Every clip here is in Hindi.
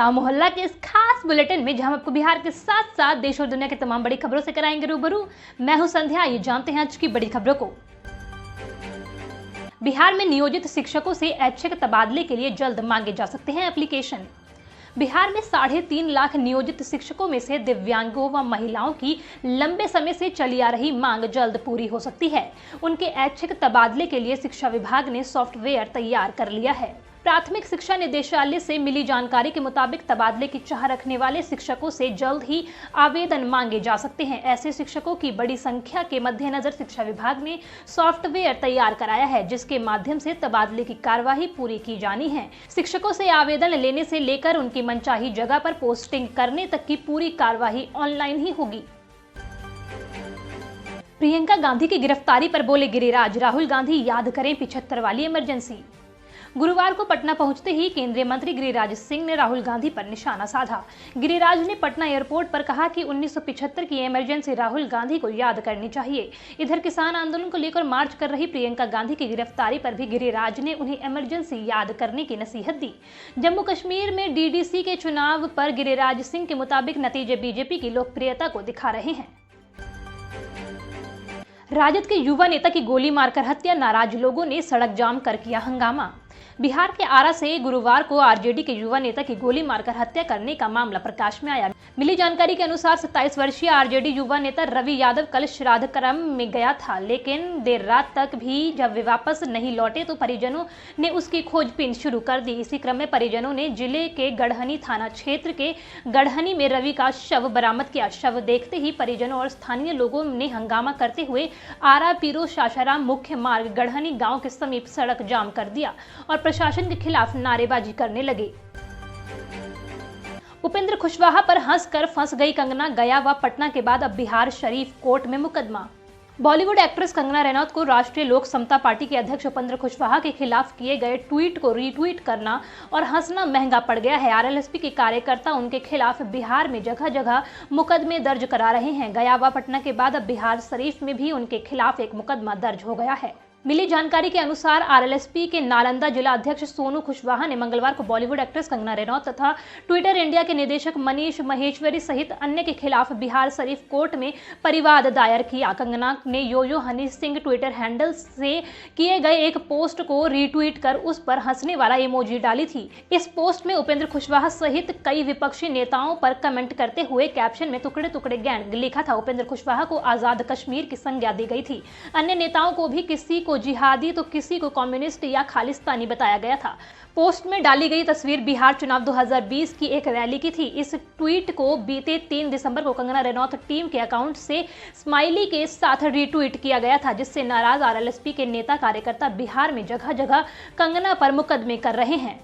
गांव मोहल्ला के इस खास बुलेटिन में जहां हम आपको बिहार के साथ साथ देश और दुनिया की तमाम बड़ी खबरों से कराएंगे रूबरू। मैं हूं संध्या। ये जानते हैं आज की बड़ी खबरों को। बिहार में नियोजित शिक्षकों से ऐच्छिक तबादले के लिए जल्द मांगे जा सकते हैं एप्लीकेशन। बिहार में 3.5 लाख नियोजित शिक्षकों में से दिव्यांगों व महिलाओं की लंबे समय से चली आ रही मांग जल्द पूरी हो सकती है। उनके ऐच्छिक तबादले के लिए शिक्षा विभाग ने सॉफ्टवेयर तैयार कर लिया है। प्राथमिक शिक्षा निदेशालय से मिली जानकारी के मुताबिक तबादले की चाह रखने वाले शिक्षकों से जल्द ही आवेदन मांगे जा सकते हैं। ऐसे शिक्षकों की बड़ी संख्या के मद्देनजर शिक्षा विभाग ने सॉफ्टवेयर तैयार कराया है, जिसके माध्यम से तबादले की कार्यवाही पूरी की जानी है। शिक्षकों से आवेदन लेने से लेकर उनकी मनचाही जगह पर पोस्टिंग करने तक की पूरी कार्यवाही ऑनलाइन ही होगी। प्रियंका गांधी की गिरफ्तारी पर बोले गिरिराज, राहुल गांधी याद करें 75 वाली इमरजेंसी। गुरुवार को पटना पहुंचते ही केंद्रीय मंत्री गिरिराज सिंह ने राहुल गांधी पर निशाना साधा। गिरिराज ने पटना एयरपोर्ट पर कहा कि 1975 की इमरजेंसी राहुल गांधी को याद करनी चाहिए। इधर किसान आंदोलन को लेकर मार्च कर रही प्रियंका गांधी की गिरफ्तारी पर भी गिरिराज ने उन्हें इमरजेंसी याद करने की नसीहत दी। जम्मू कश्मीर में डीडीसी के चुनाव पर गिरिराज सिंह के मुताबिक नतीजे बीजेपी की लोकप्रियता को दिखा रहे हैं। राजद के युवा नेता की गोली मारकर हत्या, नाराज लोगों ने सड़क जाम कर किया हंगामा। बिहार के आरा से गुरुवार को आरजेडी के युवा नेता की गोली मारकर हत्या करने का मामला प्रकाश में आया। मिली जानकारी के अनुसार 27 वर्षीय आरजेडी युवा नेता रवि यादव कल श्राद्ध क्रम में गया था, लेकिन देर रात तक भी जब वे वापस नहीं लौटे तो परिजनों ने उसकी खोजबीन शुरू कर दी। इसी क्रम में परिजनों ने जिले के गढ़हनी थाना क्षेत्र के गढ़हनी में रवि का शव बरामद किया। शव देखते ही परिजनों और स्थानीय लोगों ने हंगामा करते हुए आरा पीरो सासाराम मुख्य मार्ग गढ़हनी गाँव के समीप सड़क जाम कर दिया और प्रशासन के खिलाफ नारेबाजी करने लगे। उपेंद्र कुशवाहा पर हंसकर फंस गई कंगना, गया व पटना के बाद अब बिहार शरीफ कोर्ट में मुकदमा। बॉलीवुड एक्ट्रेस कंगना रनौत को राष्ट्रीय लोक समता पार्टी के अध्यक्ष उपेंद्र कुशवाहा के खिलाफ किए गए ट्वीट को रीट्वीट करना और हंसना महंगा पड़ गया है। आरएलएसपी के कार्यकर्ता उनके खिलाफ बिहार में जगह जगह मुकदमे दर्ज करा रहे हैं। गया व पटना के बाद अब बिहार शरीफ में भी उनके खिलाफ एक मुकदमा दर्ज हो गया है। मिली जानकारी के अनुसार आरएलएसपी के नालंदा जिला अध्यक्ष सोनू कुशवाहा ने मंगलवार को बॉलीवुड एक्ट्रेस कंगना रनौत तथा ट्विटर इंडिया के निदेशक मनीष महेश्वरी सहित अन्य के खिलाफ बिहार शरीफ कोर्ट में परिवाद दायर किया। कंगना ने यो हनी सिंह ट्विटर हैंडल से किए गए एक पोस्ट को रीट्वीट कर उस पर हंसने वाला इमोजी डाली थी। इस पोस्ट में उपेंद्र कुशवाहा सहित कई विपक्षी नेताओं पर कमेंट करते हुए कैप्शन में टुकड़े टुकड़े गैंग लिखा था। उपेंद्र कुशवाहा को आजाद कश्मीर की संज्ञा दी गई थी। अन्य नेताओं को भी किसी को जिहादी तो किसी को कम्युनिस्ट या खालिस्तानी बताया गया था। पोस्ट में डाली गई तस्वीर बिहार चुनाव 2020 की एक रैली की थी। इस ट्वीट को बीते 3 दिसंबर को कंगना रनौत टीम के अकाउंट से स्माइली के साथ रीट्वीट किया गया था, जिससे नाराज आरएलएसपी के नेता कार्यकर्ता बिहार में जगह जगह कंगना पर मुकदमे कर रहे हैं।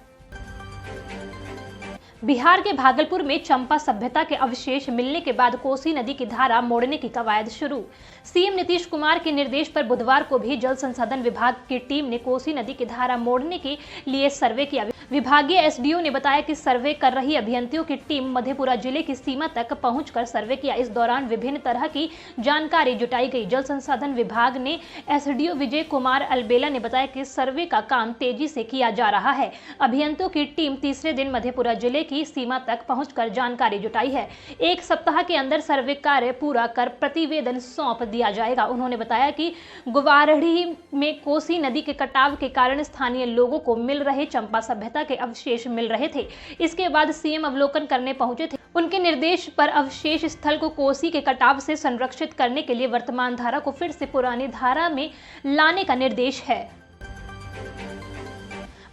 बिहार के भागलपुर में चंपा सभ्यता के अवशेष मिलने के बाद कोसी नदी की धारा मोड़ने की कवायद शुरू। सीएम नीतीश कुमार के निर्देश पर बुधवार को भी जल संसाधन विभाग की टीम ने कोसी नदी की धारा मोड़ने के लिए सर्वे किया। विभागीय एसडीओ ने बताया कि सर्वे कर रही अभियंताओं की टीम मधेपुरा जिले की सीमा तक पहुंचकर सर्वे किया। इस दौरान विभिन्न तरह की जानकारी जुटाई गई। जल संसाधन विभाग ने एसडीओ विजय कुमार अलबेला ने बताया कि सर्वे का काम तेजी से किया जा रहा है। अभियंताओं की टीम तीसरे दिन मधेपुरा जिले की सीमा तक पहुंचकर जानकारी जुटाई है। 1 सप्ताह के अंदर सर्वे कार्य पूरा कर प्रतिवेदन सौंप दिया जाएगा। उन्होंने बताया कि गुवारढ़ी में कोसी नदी के कटाव के कारण स्थानीय लोगों को मिल रहे चंपा सभ्यता के अवशेष मिल रहे थे। इसके बाद सीएम अवलोकन करने पहुंचे थे। उनके निर्देश पर अवशेष स्थल को कोसी के कटाव से संरक्षित करने के लिए वर्तमान धारा को फिर से पुरानी धारा में लाने का निर्देश है।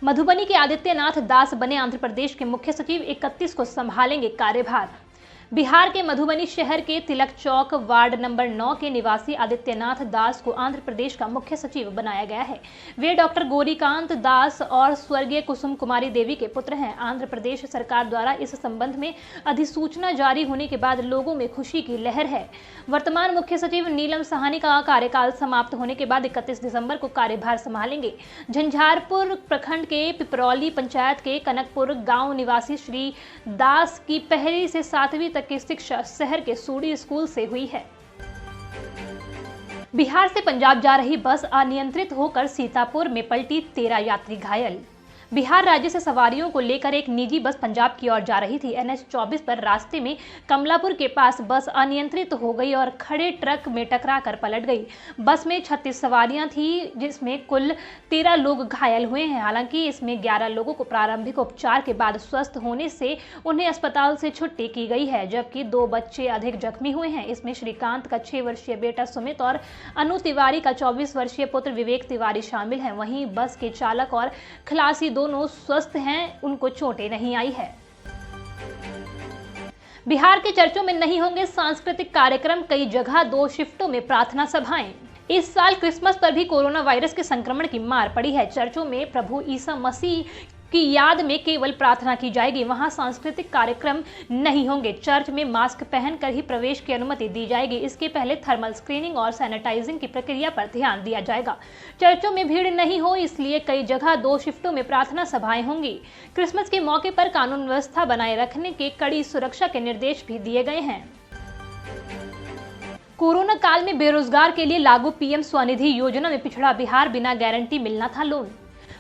मधुबनी के आदित्यनाथ दास बने आंध्र प्रदेश के मुख्य सचिव, 31 को संभालेंगे कार्यभार। बिहार के मधुबनी शहर के तिलक चौक वार्ड नंबर 9 के निवासी आदित्यनाथ दास को आंध्र प्रदेश का मुख्य सचिव बनाया गया है। वे डॉक्टर गौरीकांत दास और स्वर्गीय कुसुम कुमारी देवी के पुत्र हैं। आंध्र प्रदेश सरकार द्वारा इस संबंध में अधिसूचना जारी होने के बाद लोगों में खुशी की लहर है। वर्तमान मुख्य सचिव नीलम साहनी का कार्यकाल समाप्त होने के बाद 31 दिसंबर को कार्यभार संभालेंगे। झंझारपुर प्रखंड के पिपरौली पंचायत के कनकपुर गांव निवासी श्री दास की 1वीं से 7वीं की शिक्षा शहर के सूडी स्कूल से हुई है। बिहार से पंजाब जा रही बस अनियंत्रित होकर सीतापुर में पलटी, 13 यात्री घायल। बिहार राज्य से सवारियों को लेकर एक निजी बस पंजाब की ओर जा रही थी। NH 24 पर रास्ते में कमलापुर के पास बस अनियंत्रित हो गई और खड़े ट्रक में टकराकर पलट गई। बस में 36 सवारियां थी, जिसमें कुल 13 लोग घायल हुए हैं। हालांकि इसमें 11 लोगों को प्रारंभिक उपचार के बाद स्वस्थ होने से उन्हें अस्पताल से छुट्टी की गई है, जबकि 2 बच्चे अधिक जख्मी हुए हैं। इसमें श्रीकांत का 6 वर्षीय बेटा सुमित और अनु तिवारी का 24 वर्षीय पुत्र विवेक तिवारी शामिल हैं। वहीं बस के चालक और खलासी दोनों स्वस्थ हैं, उनको चोटें नहीं आई है। बिहार के चर्चों में नहीं होंगे सांस्कृतिक कार्यक्रम, कई जगह 2 शिफ्टों में प्रार्थना सभाएं। इस साल क्रिसमस पर भी कोरोना वायरस के संक्रमण की मार पड़ी है। चर्चों में प्रभु ईसा मसीह की याद में केवल प्रार्थना की जाएगी, वहां सांस्कृतिक कार्यक्रम नहीं होंगे। चर्च में मास्क पहनकर ही प्रवेश की अनुमति दी जाएगी। इसके पहले थर्मल स्क्रीनिंग और सैनिटाइजिंग की प्रक्रिया पर ध्यान दिया जाएगा। चर्चों में भीड़ नहीं हो, इसलिए कई जगह 2 शिफ्टों में प्रार्थना सभाएं होंगी। क्रिसमस के मौके पर कानून व्यवस्था बनाए रखने के कड़ी सुरक्षा के निर्देश भी दिए गए हैं। कोरोना काल में बेरोजगार के लिए लागू PM स्वनिधि योजना में पिछड़ा बिहार, बिना गारंटी मिलना था लोन।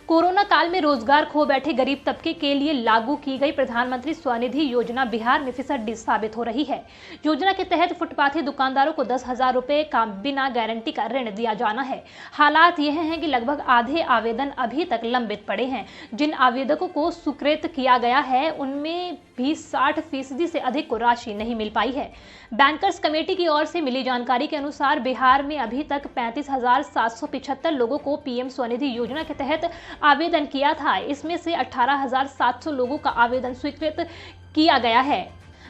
कोरोना काल में रोजगार खो बैठे गरीब तबके के लिए लागू की गई प्रधानमंत्री स्वनिधि योजना बिहार में फिसड्डी साबित हो रही है। योजना के तहत फुटपाथी दुकानदारों को 10,000 रुपए का बिना गारंटी का ऋण दिया जाना है। हालात यह हैं कि लगभग आधे आवेदन अभी तक लंबित पड़े हैं। जिन आवेदकों को स्वीकृत किया गया है, उनमें भी 60% से अधिक को राशि नहीं मिल पाई है। बैंकर्स कमेटी की ओर से मिली जानकारी के अनुसार बिहार में अभी तक 35,775 लोगों को PM स्वनिधि योजना के तहत आवेदन किया था। इसमें से 18,700 लोगों का आवेदन स्वीकृत किया गया है।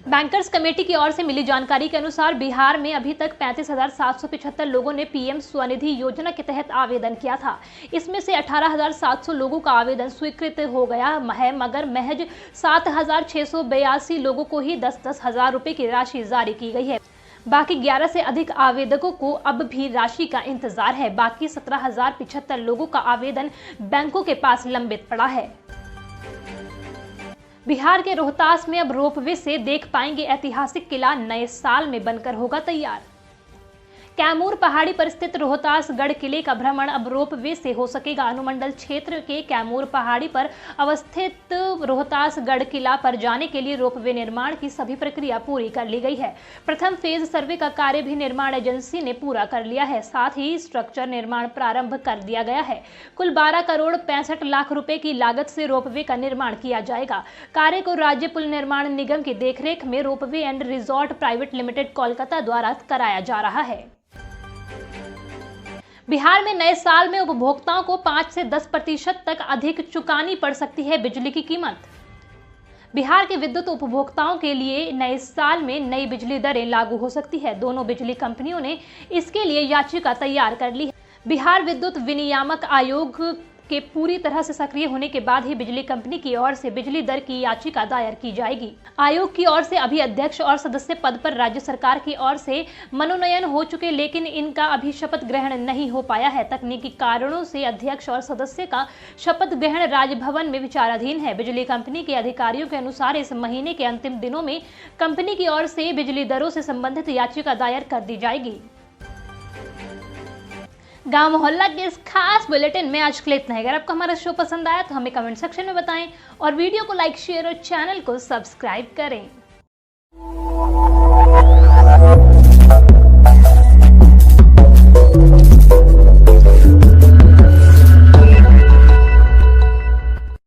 बैंकर्स कमेटी की ओर से मिली जानकारी के अनुसार बिहार में अभी तक 35,775 लोगों ने PM स्वनिधि योजना के तहत आवेदन किया था। इसमें से 18,700 लोगों का आवेदन स्वीकृत हो गया है, मगर महज 7,682 लोगों को ही 10-10 हजार रुपए की राशि जारी की गई है। बाकी 11 से अधिक आवेदकों को अब भी राशि का इंतजार है। बाकी 17,075 लोगों का आवेदन बैंकों के पास लंबित पड़ा है। बिहार के रोहतास में अब रोपवे से देख पाएंगे ऐतिहासिक किला, नए साल में बनकर होगा तैयार। कैमूर पहाड़ी पर स्थित रोहतासगढ़ किले का भ्रमण अब रोपवे से हो सकेगा। अनुमंडल क्षेत्र के कैमूर पहाड़ी पर अवस्थित रोहतासगढ़ किला पर जाने के लिए रोपवे निर्माण की सभी प्रक्रिया पूरी कर ली गई है। प्रथम फेज सर्वे का कार्य भी निर्माण एजेंसी ने पूरा कर लिया है। साथ ही स्ट्रक्चर निर्माण प्रारंभ कर दिया गया है। कुल 12 करोड़ 65 लाख रुपए की लागत से रोपवे का निर्माण किया जाएगा। कार्य को राज्य पुल निर्माण निगम की देखरेख में ropeway and resort private limited Kolkata द्वारा कराया जा रहा है। बिहार में नए साल में उपभोक्ताओं को 5 से 10% तक अधिक चुकानी पड़ सकती है बिजली की कीमत। बिहार के विद्युत उपभोक्ताओं के लिए नए साल में नई बिजली दरें लागू हो सकती है। दोनों बिजली कंपनियों ने इसके लिए याचिका तैयार कर ली है। बिहार विद्युत विनियामक आयोग के पूरी तरह से सक्रिय होने के बाद ही बिजली कंपनी की ओर से बिजली दर की याचिका दायर की जाएगी। आयोग की ओर से अभी अध्यक्ष और सदस्य पद पर राज्य सरकार की ओर से मनोनयन हो चुके, लेकिन इनका अभी शपथ ग्रहण नहीं हो पाया है। तकनीकी कारणों से अध्यक्ष और सदस्य का शपथ ग्रहण राजभवन में विचाराधीन है। बिजली कंपनी के अधिकारियों के अनुसार इस महीने के अंतिम दिनों में कंपनी की ओर से बिजली दरों से संबंधित याचिका दायर कर दी जाएगी। गांव मोहल्ला के इस खास बुलेटिन में आज के लिए इतना है। अगर आपको हमारा शो पसंद आया तो हमें कमेंट सेक्शन में बताएं और वीडियो को लाइक, शेयर और चैनल को सब्सक्राइब करें।